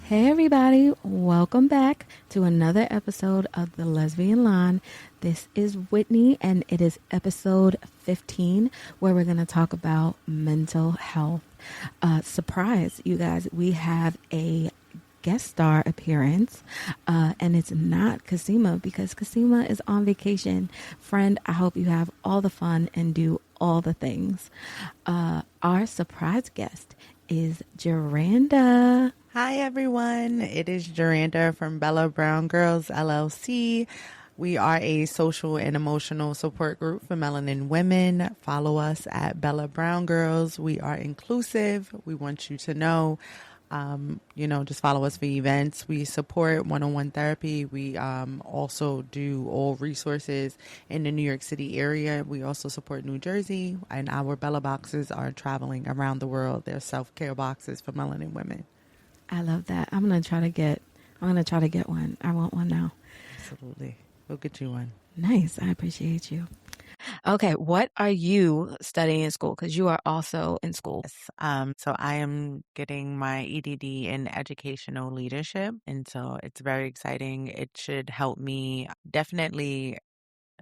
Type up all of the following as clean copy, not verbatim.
Hey everybody, welcome back to another episode of the Lesbian Line. This is Whitney and it is episode 15 where we're going to talk about mental health. Surprise, you guys, we have a guest star appearance and it's not Kasima because Kasima is on vacation. Friend, I hope you have all the fun and do all the things. Our surprise guest is Jaranda. Hi, everyone. It is Jaranda from Bella Brown Girls, LLC. We are a social and emotional support group for melanin women. Follow us at Bella Brown Girls. We are inclusive. We want you to know, just follow us for events. We support one-on-one therapy. We also do all resources in the New York City area. We also support New Jersey, and our Bella boxes are traveling around the world. They're self-care boxes for melanin women. I love that. I'm gonna try to get one. I want one now. Absolutely. We'll get you one. Nice. I appreciate you. Okay, what are you studying in school? Because you are also in school. Yes. So I am getting my EDD in educational leadership, and so it's very exciting. It should help me definitely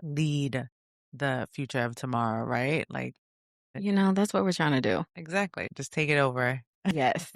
lead the future of tomorrow, right? That's what we're trying to do. Exactly. Just take it over. Yes.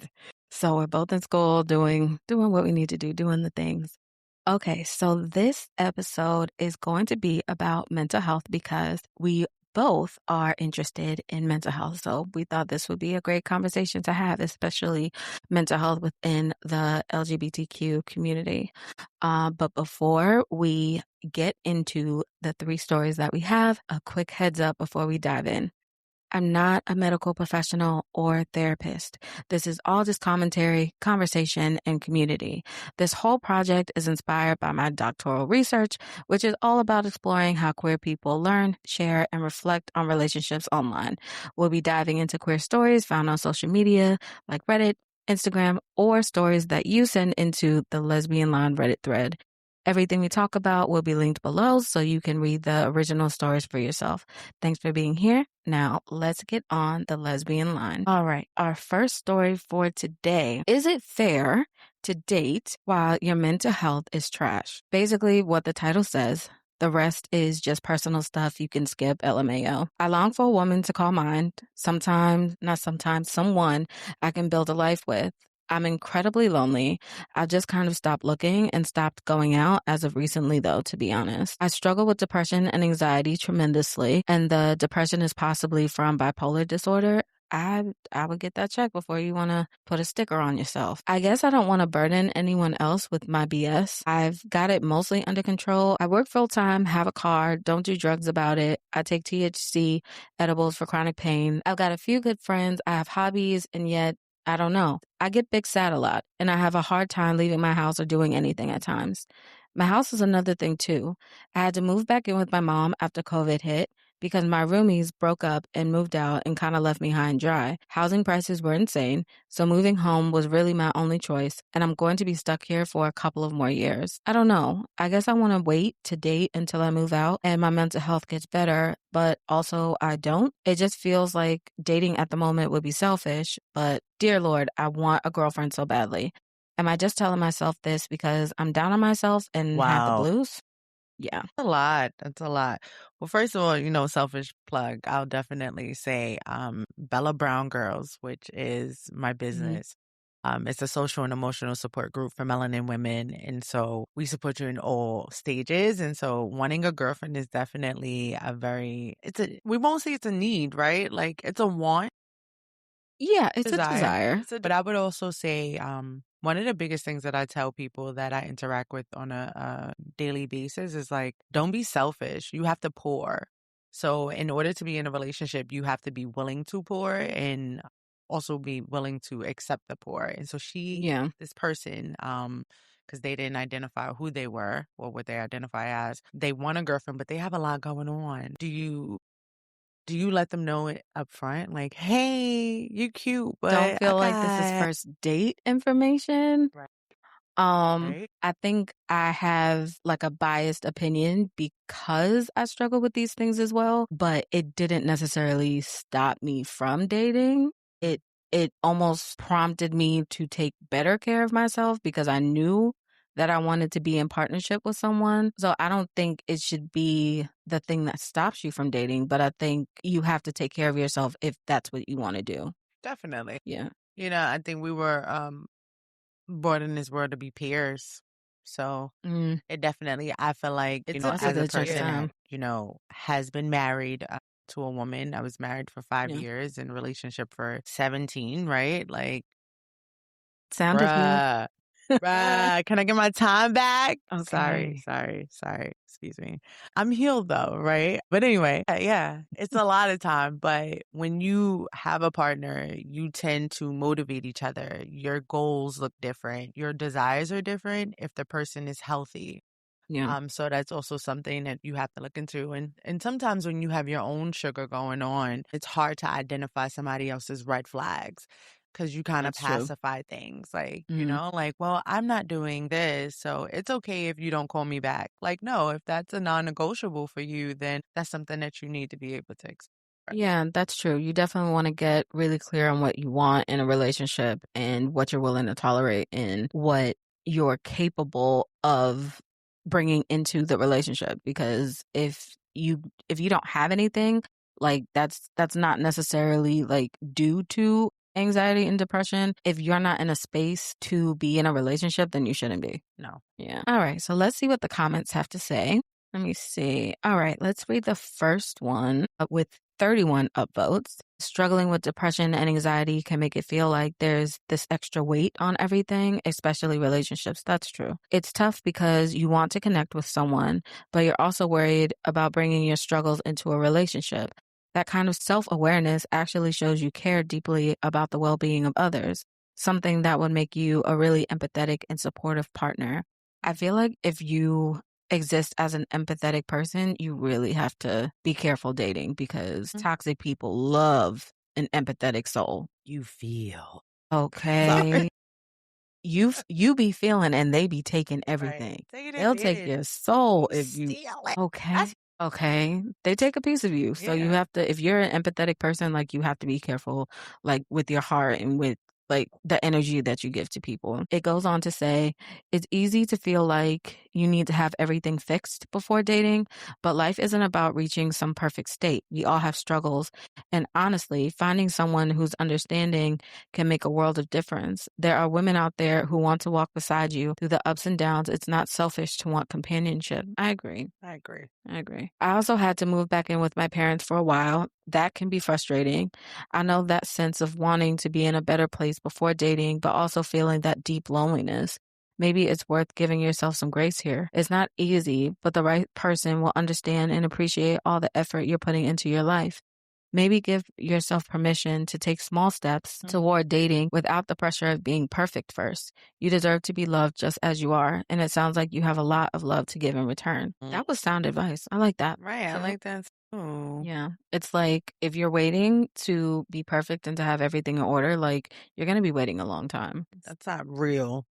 So we're both in school doing what we need to do, doing the things. Okay, so this episode is going to be about mental health because we both are interested in mental health. So we thought this would be a great conversation to have, especially mental health within the LGBTQ community. But before we get into the 3 stories that we have, a quick heads up before we dive in. I'm not a medical professional or therapist. This is all just commentary, conversation, and community. This whole project is inspired by my doctoral research, which is all about exploring how queer people learn, share, and reflect on relationships online. We'll be diving into queer stories found on social media like Reddit, Instagram, or stories that you send into the Lesbian Line Reddit thread. Everything we talk about will be linked below so you can read the original stories for yourself. Thanks for being here. Now, let's get on the lesbian line. All right, our first story for today. Is it fair to date while your mental health is trash? Basically, what the title says. The rest is just personal stuff you can skip, LMAO. I long for a woman to call mine. Someone I can build a life with. I'm incredibly lonely. I just kind of stopped looking and stopped going out as of recently, though, to be honest. I struggle with depression and anxiety tremendously, and the depression is possibly from bipolar disorder. I would get that checked before you want to put a sticker on yourself. I guess I don't want to burden anyone else with my BS. I've got it mostly under control. I work full time, have a car, don't do drugs about it. I take THC edibles for chronic pain. I've got a few good friends. I have hobbies, and yet I don't know. I get big sad a lot, and I have a hard time leaving my house or doing anything at times. My house is another thing, too. I had to move back in with my mom after COVID hit because my roomies broke up and moved out and kind of left me high and dry. Housing prices were insane, so moving home was really my only choice, and I'm going to be stuck here for a couple of more years. I don't know. I guess I want to wait to date until I move out and my mental health gets better, but also I don't. It just feels like dating at the moment would be selfish, but dear Lord, I want a girlfriend so badly. Am I just telling myself this because I'm down on myself and have the Wow. blues? Yeah. That's a lot. That's a lot. Well, first of all, selfish plug. I'll definitely say Bella Brown Girls, which is my business. It's a social and emotional support group for melanin women. And so we support you in all stages. And so wanting a girlfriend is definitely we won't say it's a need, right? Like it's a want. Yeah, it's a desire. But I would also say one of the biggest things that I tell people that I interact with on a daily basis is like, don't be selfish. You have to pour. So in order to be in a relationship, you have to be willing to pour and also be willing to accept the pour. And so this person, because they didn't identify who they were or what they identify as, they want a girlfriend, but they have a lot going on. Do you let them know it up front? Like, hey, you're cute, but don't feel like this is first date information. Right. I think I have like a biased opinion because I struggle with these things as well, but it didn't necessarily stop me from dating. It it almost prompted me to take better care of myself because I knew that I wanted to be in partnership with someone. So I don't think it should be the thing that stops you from dating, but I think you have to take care of yourself if that's what you want to do. Definitely. Yeah. I think we were brought in this world to be peers. So Mm, it definitely, I feel like, that's a as a good choice of person that, time. has been married to a woman, I was married for five Yeah. years in a relationship for 17, right? Like, Sounded good. bruh, bruh, can I get my time back? Sorry, Okay. sorry, sorry. Excuse me. I'm healed though, right? But anyway, yeah, it's a lot of time. But when you have a partner, you tend to motivate each other. Your goals look different. Your desires are different if the person is healthy. Yeah, So that's also something that you have to look into. And sometimes when you have your own sugar going on, it's hard to identify somebody else's red flags because you kind of that's true. pacify things like, Mhm. like, well, I'm not doing this, so it's okay if you don't call me back. Like, no, if that's a non-negotiable for you, then that's something that you need to be able to express. Yeah, that's true. You definitely want to get really clear on what you want in a relationship and what you're willing to tolerate and what you're capable of bringing into the relationship because if you don't have anything, like that's not necessarily like due to anxiety and depression. If you're not in a space to be in a relationship, then you shouldn't be. No. Yeah. All right. So let's see what the comments have to say. Let me see. All right. Let's read the first one with 31 upvotes. Struggling with depression and anxiety can make it feel like there's this extra weight on everything, especially relationships. That's true. It's tough because you want to connect with someone, but you're also worried about bringing your struggles into a relationship. That kind of self awareness actually shows you care deeply about the well being of others, something that would make you a really empathetic and supportive partner. I feel like if you exist as an empathetic person, you really have to be careful dating because Mm. toxic people love an empathetic soul. You feel. Sorry. Okay. You be feeling and they be taking Right. everything. Take it They'll take advantage. your soul You if you steal it. okay. That's Okay. They take a piece of you. So you yeah. have to if you're an empathetic person, like you have to be careful like with your heart and with like the energy that you give to people. It goes on to say, it's easy to feel like you need to have everything fixed before dating, but life isn't about reaching some perfect state. We all have struggles. And honestly, finding someone who's understanding can make a world of difference. There are women out there who want to walk beside you through the ups and downs. It's not selfish to want companionship. I agree. I agree. I agree. I also had to move back in with my parents for a while. That can be frustrating. I know that sense of wanting to be in a better place before dating, but also feeling that deep loneliness. Maybe it's worth giving yourself some grace here. It's not easy, but the right person will understand and appreciate all the effort you're putting into your life. Maybe give yourself permission to take small steps toward dating without the pressure of being perfect first. You deserve to be loved just as you are, and it sounds like you have a lot of love to give in return. Mm. That was sound advice. I like that. Right, I Too. like that too. Yeah. It's like if you're waiting to be perfect and to have everything in order, like you're going to be waiting a long time. That's not real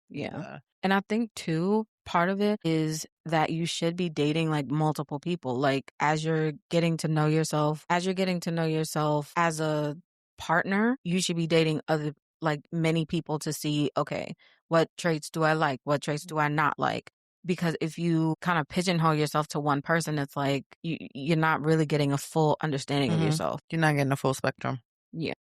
Yeah. either. And I think too, part of it is that you should be dating like multiple people. Like as you're getting to know yourself, as you're getting to know yourself as a partner, you should be dating other like many people to see, okay, what traits do I like? What traits do I not like? Because if you kind of pigeonhole yourself to one person, it's like you're not really getting a full understanding of Hmm. yourself. You're not getting the full spectrum. Yeah.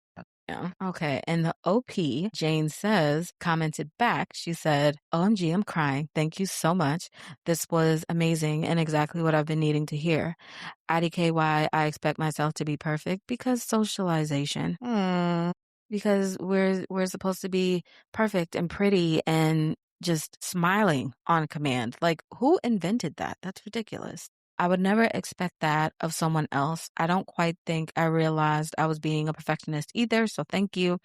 Yeah. Okay. And the OP, Jane says, commented back. She said, OMG, I'm crying. Thank you so much. This was amazing and exactly what I've been needing to hear. IDKY, I expect myself to be perfect because socialization. Mm. Because we're supposed to be perfect and pretty and just smiling on command. Like, who invented that? That's ridiculous. I would never expect that of someone else. I don't quite think I realized I was being a perfectionist either, so thank you.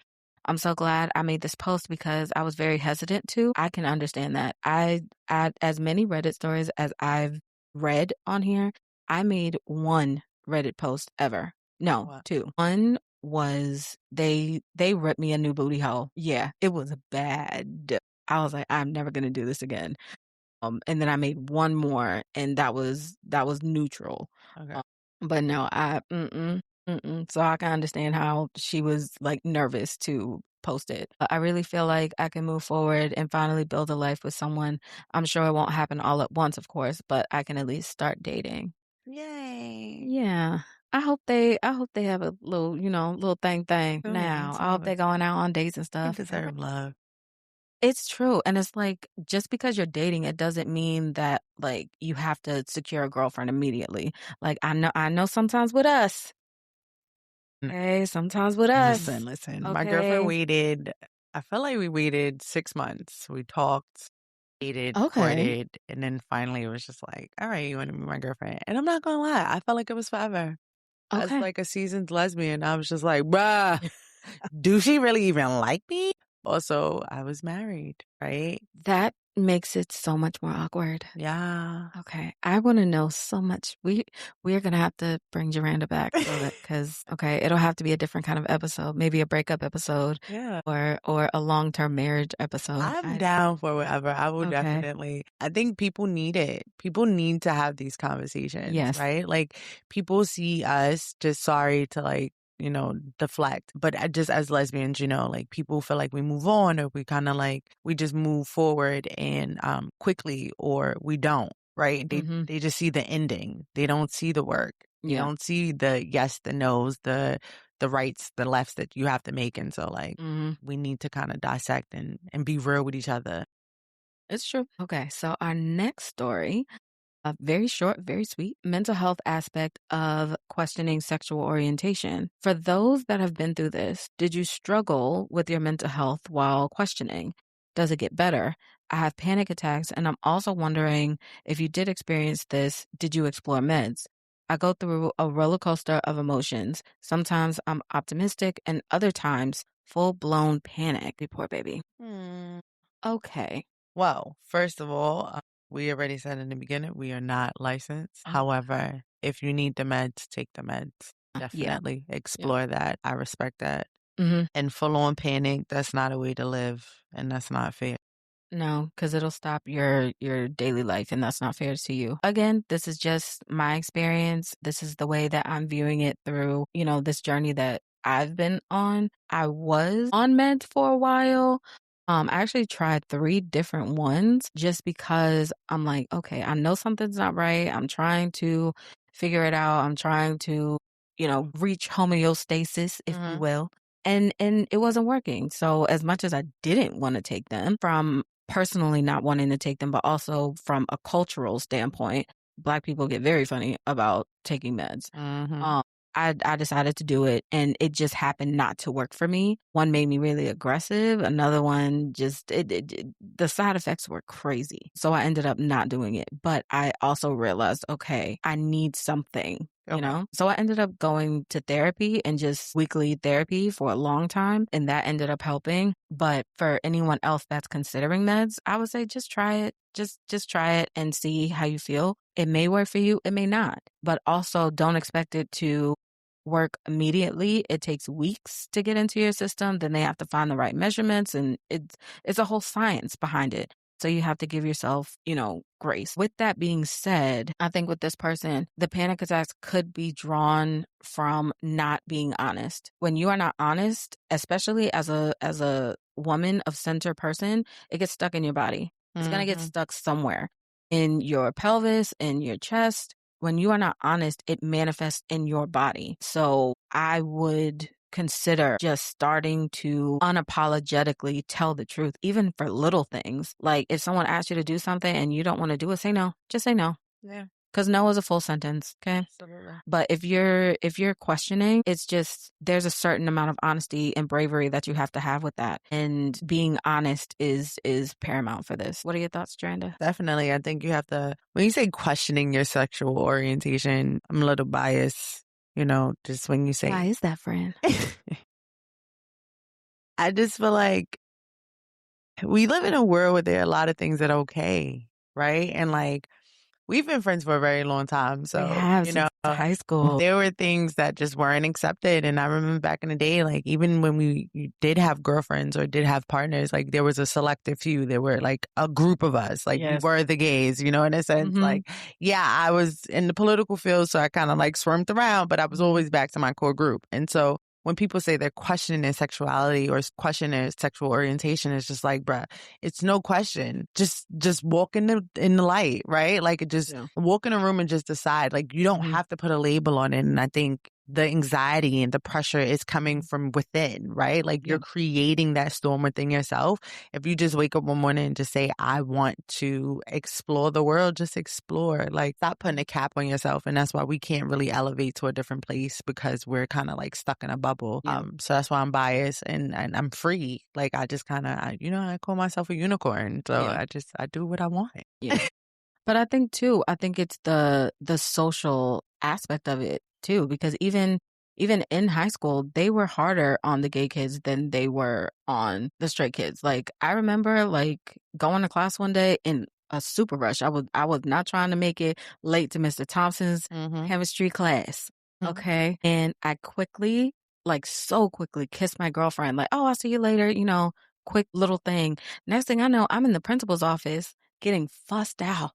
I'm so glad I made this post because I was very hesitant to. I can understand that. As many Reddit stories as I've read on here, I made one Reddit post ever. No, What? two. One was they ripped me a new booty hole. Yeah, it was bad. I was like, I'm never gonna do this again. And then I made one more, and that was neutral. Okay. Um, but no, I Mm-mm. So I can understand how she was like nervous to post it. I really feel like I can move forward and finally build a life with someone. I'm sure it won't happen all at once, of course, but I can at least start dating. Yay. Yeah. I hope they have a little, little thing Soon, now. I hope soon. they're going out on dates and You stuff. deserve love. It's true. And it's like just because you're dating, it doesn't mean that like you have to secure a girlfriend immediately. Like I know sometimes with us, okay, sometimes with Listen, us. listen. My girlfriend Okay. waited, I felt like we waited 6 months. We talked, dated, Okay. courted, and then finally it was just like, all right, you want to be my girlfriend? And I'm not gonna lie, I felt like it was forever. As Okay. like a seasoned lesbian, I was just like, bruh, do she really even like me? Also, I was married, right? That makes it so much more awkward. Yeah. Okay. I want to know so much. We're gonna have to bring Miranda back so that because okay, it'll have to be a different kind of episode, maybe a breakup episode Yeah. or a long-term marriage episode. I'm I down for whatever. I will okay. definitely. I think people need it. People need to have these conversations, Yes. right? Like people see us just sorry to like, deflect. But just as lesbians, like people feel like we move on or we kind of like we just move forward and quickly or we don't, right? They Mm-hmm. they just see the ending. They don't see the work. They Yeah. don't see the yes, the no's, the rights, the lefts that you have to make. And so like Mm-hmm. we need to kind of dissect and be real with each other. It's true. Okay, so our next story, a very short, very sweet mental health aspect of questioning sexual orientation. For those that have been through this, did you struggle with your mental health while questioning? Does it get better? I have panic attacks, and I'm also wondering if you did experience this, did you explore meds? I go through a roller coaster of emotions. Sometimes I'm optimistic, and other times full blown panic. You poor baby. Hmm. Okay. Well, first of all, we already said in the beginning, we are not licensed. Oh, However, if you need the meds, take the meds. yeah. Definitely Yeah. explore that. I respect that. Hmm. And full on panic, that's not a way to live. And that's not fair. No, because it'll stop your daily life, and that's not fair to you. Again, this is just my experience. This is the way that I'm viewing it through, this journey that I've been on. I was on meds for a while. I actually tried three different ones just because I'm like, okay, I know something's not right. I'm trying to figure it out. I'm trying to, reach homeostasis, if you Mm-hmm. will. And it wasn't working. So as much as I didn't want to take them from personally not wanting to take them, but also from a cultural standpoint, Black people get very funny about taking meds. Mm-hmm. Um, I decided to do it, and it just happened not to work for me. One made me really aggressive. Another one just the side effects were crazy. So I ended up not doing it. But I also realized, okay, I need something. Okay. So I ended up going to therapy and just weekly therapy for a long time, and that ended up helping. But for anyone else that's considering meds, I would say just try it. Just try it and see how you feel. It may work for you, it may not. But also don't expect it to work immediately. It takes weeks to get into your system. Then they have to find the right measurements, and it's a whole science behind it. So you have to give yourself, grace. With that being said, I think with this person, the panic attacks could be drawn from not being honest. When you are not honest, especially as a woman of center person, it gets stuck in your body. It's going to get Mm-hmm. stuck somewhere in your pelvis, in your chest. When you are not honest, it manifests in your body. So I would consider just starting to unapologetically tell the truth, even for little things. Like if someone asks you to do something and you don't want to do it, say no. Just say no. Yeah, Because no is a full sentence. Okay. absolutely. But if you're questioning, it's just there's a certain amount of honesty and bravery that you have to have with that. And being honest is paramount for this. What are your thoughts, Tranda? Definitely. I think you have to, when you say questioning your sexual orientation, I'm a little biased, just when you Why say, is that, friend? I just feel like we live in a world where there are a lot of things that are okay, right? And like we've been friends for a very long time. We So, have since high school. there were things that just weren't accepted. And I remember back in the day, like even when we did have girlfriends or did have partners, like there was a selective few. There were like a group of us, like we Yes. were the gays, in a sense. Like, yeah, I was in the political field, so I kind of like swarmed around, but I was always back to my core group. And so when people say they're questioning their sexuality or questioning their sexual orientation, it's just like, bruh, it's no question. Just walk in the light, right? Like just walk in a room and just decide. Like you don't have to put a label on it. And I think the anxiety and the pressure is coming from within, right? Like you're creating that storm within yourself. If you just wake up one morning and just say, I want to explore the world, just explore. Like stop putting a cap on yourself. And that's why we can't really elevate to a different place because we're kind of like stuck in a bubble. So that's why I'm biased and I'm free. Like I just kind of, I call myself a unicorn. So I do what I want. Yeah. But I think too, it's the social aspect of it too, because even in high school, they were harder on the gay kids than they were on the straight kids. Like I remember like going to class one day in a super rush. I was not trying to make it late to Mr. Thompson's chemistry class. Okay. And I quickly, like so quickly kissed my girlfriend, like, oh, I'll see you later, quick little thing. Next thing I know, I'm in the principal's office getting fussed out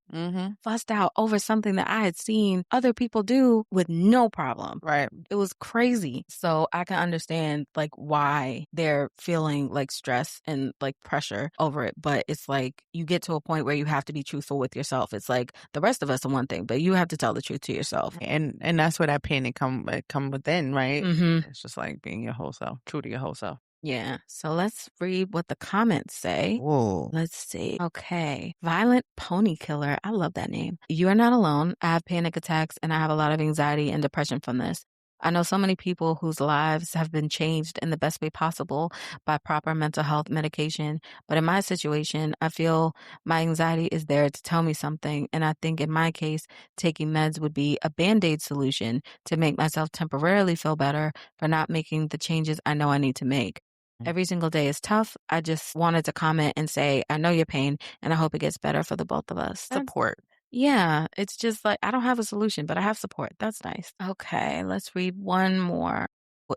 over something that I had seen other people do with no problem. Right. It was crazy. So I can understand like why they're feeling like stress and like pressure over it. But it's like you get to a point where you have to be truthful with yourself. It's like the rest of us are one thing, but you have to tell the truth to yourself. And that's where that panic come within, right? It's just like being your whole self, true to your whole self. Yeah. So let's read what the comments say. Whoa. Let's see. Okay. Violent Pony Killer. I love that name. You are not alone. I have panic attacks and I have a lot of anxiety and depression from this. I know so many people whose lives have been changed in the best way possible by proper mental health medication. But in my situation, I feel my anxiety is there to tell me something. And I think in my case, taking meds would be a Band-Aid solution to make myself temporarily feel better for not making the changes I know I need to make. Every single day is tough. I just wanted to comment and say, I know your pain and I hope it gets better for the both of us. Support. Yeah, it's just like, I don't have a solution, but I have support. That's nice. Okay, let's read one more.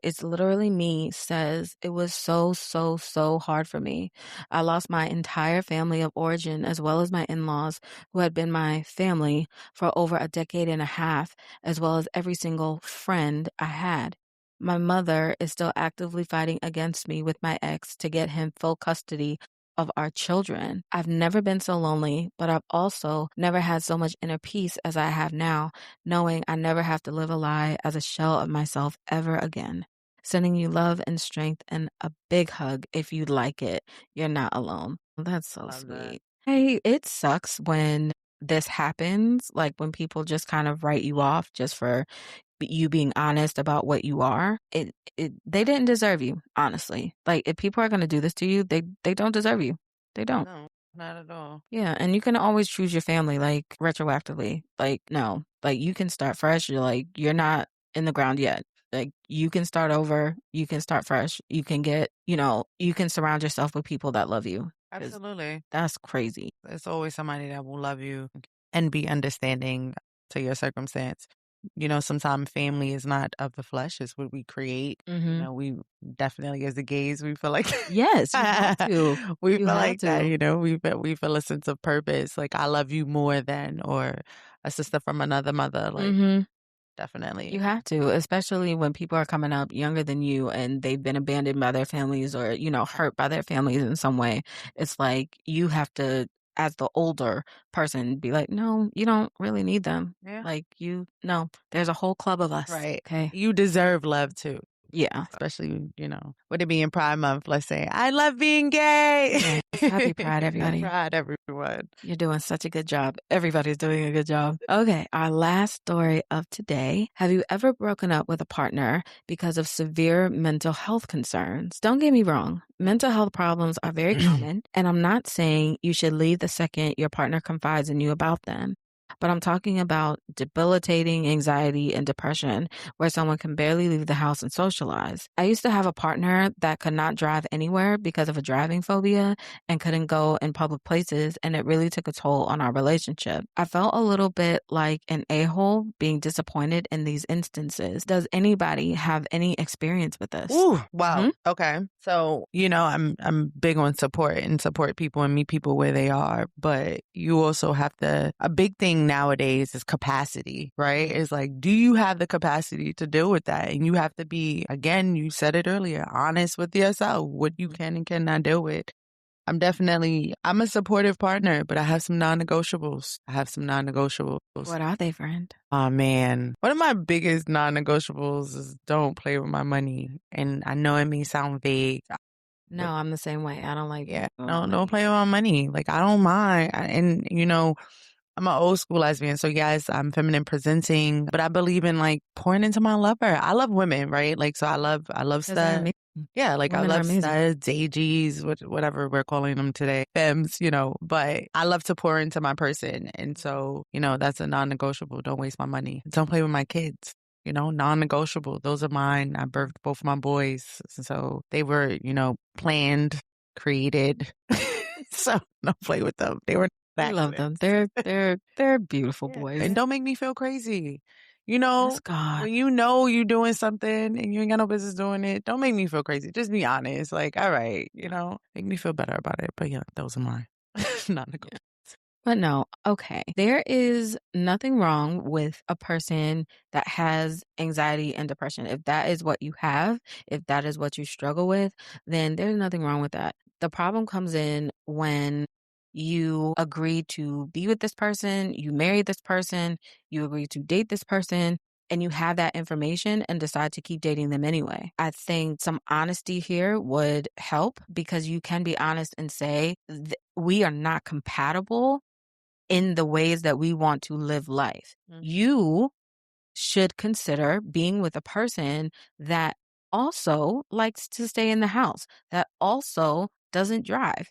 It's literally me says, it was so, so, so hard for me. I lost my entire family of origin as well as my in-laws who had been my family for over a decade and a half, as well as every single friend I had. My mother is still actively fighting against me with my ex to get him full custody of our children. I've never been so lonely, but I've also never had so much inner peace as I have now, knowing I never have to live a lie as a shell of myself ever again. Sending you love and strength and a big hug if you'd like it. You're not alone. That's so Love sweet. that. Hey, it sucks when this happens, like when people just kind of write you off just for you being honest about what you are. They didn't deserve you, honestly. Like if people are going to do this to you, they don't deserve you. They don't. No, not at all. Yeah, and you can always choose your family like retroactively. Like no, like you can start fresh. You're not in the ground yet. Like you can start over, you can start fresh. You can get, you can surround yourself with people that love you. Absolutely. That's crazy. There's always somebody that will love you and be understanding to your circumstance. Sometimes family is not of the flesh, it's what we create. We definitely, as the gays, we feel like Yes, you have to. we You feel have like that, to. we feel a sense of purpose. Like I love you more than, or a sister from another mother. Like definitely. You have to, especially when people are coming up younger than you and they've been abandoned by their families or, hurt by their families in some way. It's like you have to, as the older person, be like, no, you don't really need them. Yeah. Like no, there's a whole club of us. Right. Okay. You deserve love too. Yeah. Especially, with it being Pride Month, let's say, I love being gay. Yes. Happy Pride, everybody. Happy Pride, everyone. You're doing such a good job. Everybody's doing a good job. Okay, our last story of today. Have you ever broken up with a partner because of severe mental health concerns? Don't get me wrong. Mental health problems are very common, and I'm not saying you should leave the second your partner confides in you about them. but I'm talking about debilitating anxiety and depression where someone can barely leave the house and socialize. I used to have a partner that could not drive anywhere because of a driving phobia and couldn't go in public places, and it really took a toll on our relationship. I felt a little bit like an a-hole being disappointed in these instances. Does anybody have any experience with this? Ooh, wow. Hmm. Okay. So, I'm big on support and support people and meet people where they are, but you also have to, a big thing nowadays is capacity, right? It's like, do you have the capacity to deal with that? And you have to be, again, you said it earlier, honest with yourself, what you can and cannot deal with. I'm a supportive partner, but I have some non-negotiables. What are they, friend? Oh man. One of my biggest non-negotiables is don't play with my money. And I know it may sound vague, No, but I'm the same way. I don't like yeah, people with my don't money. play with my money. Like I don't mind. And I'm an old school lesbian, so yes, I'm feminine presenting, but I believe in like pouring into my lover. I love women, right? Like so I love Because they're stuff. amazing. Yeah, like I Women are love amazing. studs, AGs, whatever we're calling them today, femmes, but I love to pour into my person. And so, that's a non-negotiable. Don't waste my money. Don't play with my kids, non-negotiable. Those are mine. I birthed both my boys. So they were, planned, created. So don't play with them. They were We love them. accidents. They're beautiful Yeah. boys. And don't make me feel crazy. Yes, God. When you doing something and you ain't got no business doing it, don't make me feel crazy. Just be honest. Like, all right, make me feel better about it. But yeah, those are mine. Not negotiable. But no, okay. There is nothing wrong with a person that has anxiety and depression. If that is what you have, if that is what you struggle with, then there's nothing wrong with that. The problem comes in when you agree to be with this person, you marry this person, you agree to date this person, and you have that information and decide to keep dating them anyway. I think some honesty here would help because you can be honest and say, we are not compatible in the ways that we want to live life. You should consider being with a person that also likes to stay in the house, that also doesn't drive.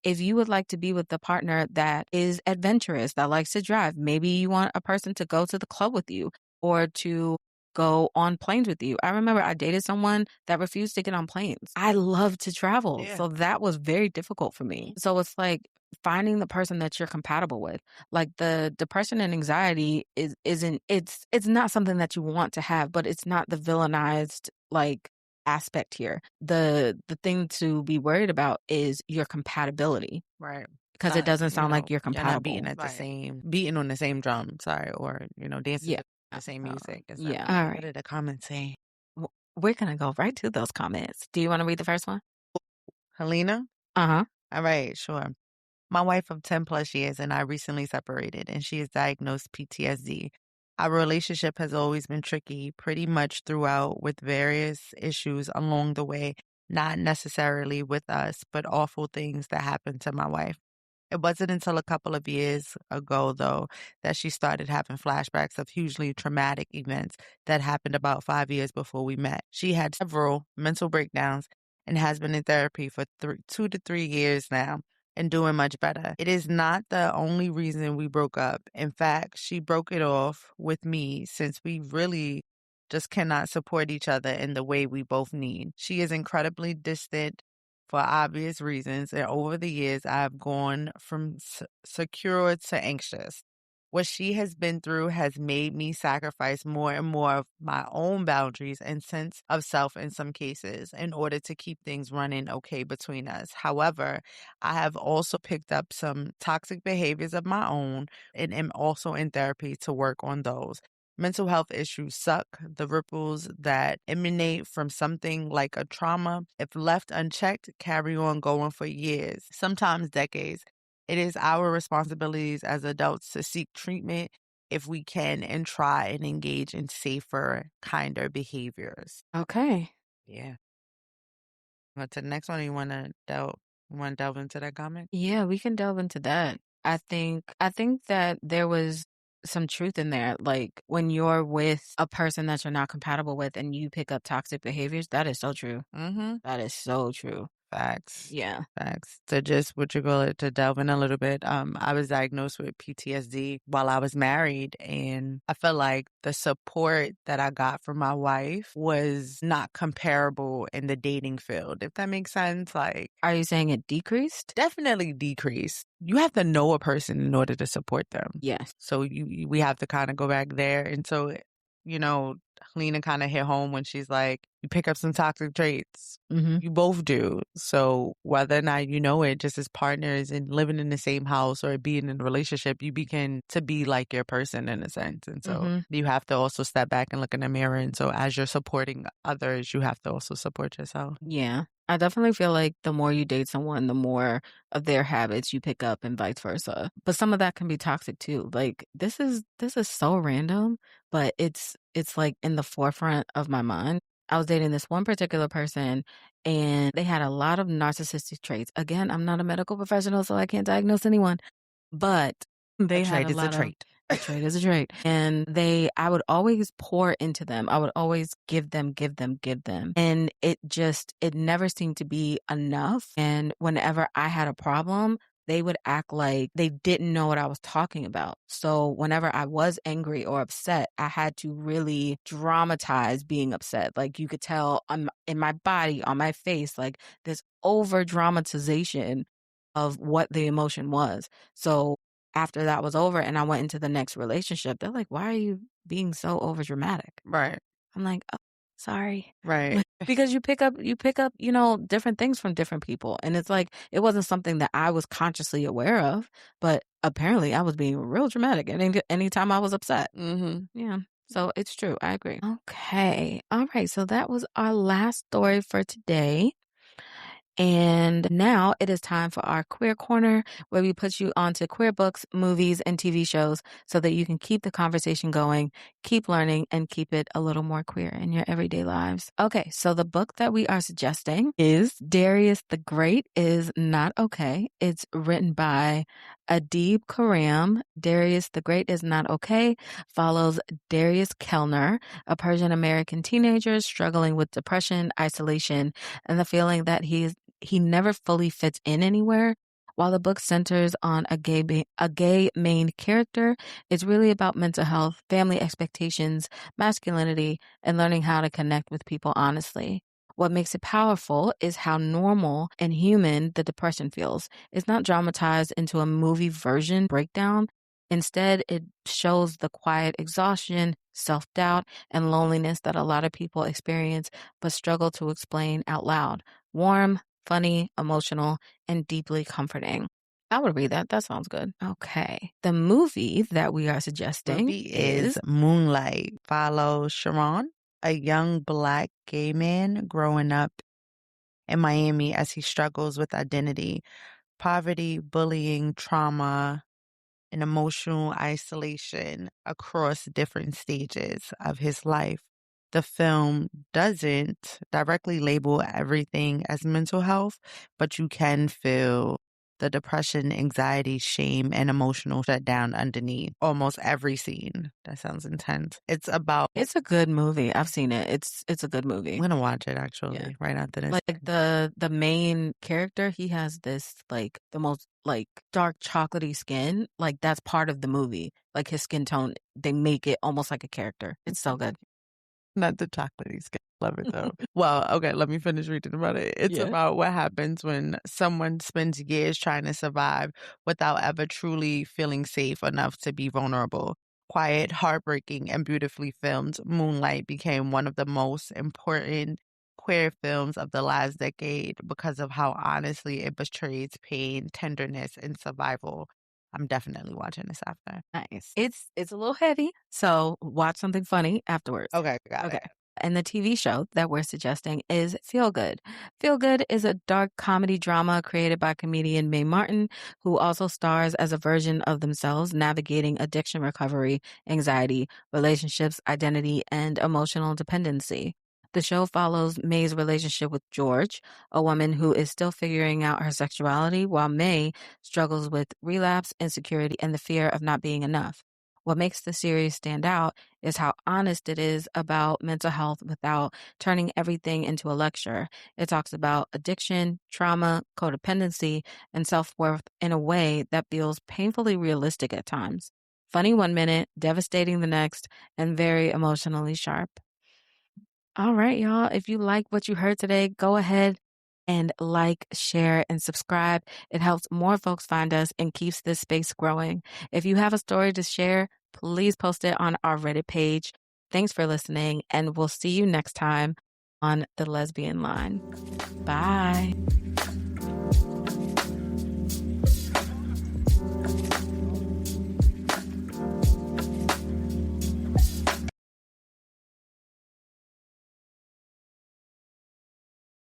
If you would like to be with a partner that is adventurous, that likes to drive, maybe you want a person to go to the club with you or to go on planes with you. I remember I dated someone that refused to get on planes. I love to travel. Yeah. So that was very difficult for me. So it's like finding the person that you're compatible with. Like the depression and anxiety it's not something that you want to have, but it's not the villainized like aspect here. The thing to be worried about is your compatibility Right. because it doesn't sound like you're You're not beating compatible. at beating on the same drum, sorry, or, dancing Yeah. to the same music. Is that Yeah. All what right. did the comments say? We're going to go right to those comments. Do you want to read the first one? Helena? Uh-huh. All right, sure. My wife of 10 plus years and I recently separated, and she is diagnosed PTSD. Our relationship has always been tricky, pretty much throughout, with various issues along the way, not necessarily with us, but awful things that happened to my wife. It wasn't until a couple of years ago, though, that she started having flashbacks of hugely traumatic events that happened about 5 years before we met. She had several mental breakdowns and has been in therapy for 2 to 3 years now and doing much better. It is not the only reason we broke up. In fact, she broke it off with me since we really just cannot support each other in the way we both need. She is incredibly distant for obvious reasons, and over the years, I've gone from secure to anxious. What she has been through has made me sacrifice more and more of my own boundaries and sense of self in some cases in order to keep things running okay between us. However, I have also picked up some toxic behaviors of my own and am also in therapy to work on those. Mental health issues suck. The ripples that emanate from something like a trauma, if left unchecked, carry on going for years, sometimes decades. It is our responsibilities as adults to seek treatment if we can and try and engage in safer, kinder behaviors. Okay. Yeah. But to the next one, you want to delve into that comment? Yeah, we can delve into that. I think that there was some truth in there. Like when you're with a person that you're not compatible with and you pick up toxic behaviors, that is so true. Mm-hmm. That is so true. Facts. Yeah. Facts. To just what you call it, to delve in a little bit. I was diagnosed with PTSD while I was married, and I felt like the support that I got from my wife was not comparable in the dating field, if that makes sense. Like, Are you saying it decreased? definitely decreased. You have to know a person in order to support them. Yes. So we have to kind of go back there. And so, Helena kind of hit home when she's like, you pick up some toxic traits. Mhm. You both do. So whether or not you know it, just as partners and living in the same house or being in a relationship, you begin to be like your person in a sense. And so Mhm. you have to also step back and look in the mirror. And so as you're supporting others, you have to also support yourself. Yeah. I definitely feel like the more you date someone, the more of their habits you pick up and vice versa. But some of that can be toxic too. Like this is so random, but it's like in the forefront of my mind. I was dating this one particular person and they had a lot of narcissistic traits. Again, I'm not a medical professional, so I can't diagnose anyone, but A they had trait a is a lot of trait. a trait is a trait. And I would always pour into them. I would always give them, give them, give them. And it never seemed to be enough. And whenever I had a problem, they would act like they didn't know what I was talking about. So whenever I was angry or upset, I had to really dramatize being upset. Like you could tell in my body, on my face, like this over dramatization of what the emotion was. So after that was over and I went into the next relationship, they're like, "Why are you being so over dramatic?" Right. I'm like, "Oh, sorry." Right. Because you pick up, different things from different people. And it's like it wasn't something that I was consciously aware of, but apparently I was being real dramatic anytime I was upset. Mm-hmm. Yeah. So it's true. I agree. Okay. All right. So that was our last story for today. And now it is time for our Queer Corner, where we put you onto queer books, movies, and TV shows so that you can keep the conversation going, keep learning, and keep it a little more queer in your everyday lives. Okay, so the book that we are suggesting is Darius the Great is Not Okay. It's written by Adib Karam. Darius the Great is Not Okay follows Darius Kellner, a Persian American teenager struggling with depression, isolation, and the feeling that he never fully fits in anywhere. While the book centers on a gay main character, it's really about mental health, family expectations, masculinity, and learning how to connect with people honestly. What makes it powerful is how normal and human the depression feels. It's not dramatized into a movie version breakdown. Instead, it shows the quiet exhaustion, self doubt, and loneliness that a lot of people experience but struggle to explain out loud. Warm, funny, emotional, and deeply comforting. I would read that. That sounds good. Okay. The movie that we are suggesting Movie is is Moonlight. Follows Sharon, a young black gay man growing up in Miami as he struggles with identity, poverty, bullying, trauma, and emotional isolation across different stages of his life. The film doesn't directly label everything as mental health, but you can feel the depression, anxiety, shame, and emotional shutdown underneath almost every scene. That sounds intense. it's a good movie. I've seen it. It's a good I'm movie. gonna watch it Yeah. actually right after this. Like the main character, he has this like the most like dark chocolatey skin. Like that's part of the movie. Like his skin tone, they make it almost like a character. It's so good. Not the chocolatey skin. Love it though. Well, okay, let me finish reading about it. It's Yeah. about what happens when someone spends years trying to survive without ever truly feeling safe enough to be vulnerable. Quiet, heartbreaking, and beautifully filmed, Moonlight became one of the most important queer films of the last decade because of how honestly it portrays pain, tenderness, and survival. I'm definitely watching this after. Nice. It's a little heavy, so watch something funny afterwards. Okay, got Okay. it. And the TV show that we're suggesting is Feel Good. Feel Good is a dark comedy drama created by comedian Mae Martin, who also stars as a version of themselves navigating addiction recovery, anxiety, relationships, identity, and emotional dependency. The show follows May's relationship with George, a woman who is still figuring out her sexuality, while May struggles with relapse, insecurity, and the fear of not being enough. What makes the series stand out is how honest it is about mental health without turning everything into a lecture. It talks about addiction, trauma, codependency, and self worth in a way that feels painfully realistic at times. Funny one minute, devastating the next, and very emotionally sharp. All right, y'all. If you like what you heard today, go ahead and like, share, and subscribe. It helps more folks find us and keeps this space growing. If you have a story to share, please post it on our Reddit page. Thanks for listening, and we'll see you next time on the Lesbian Line. Bye.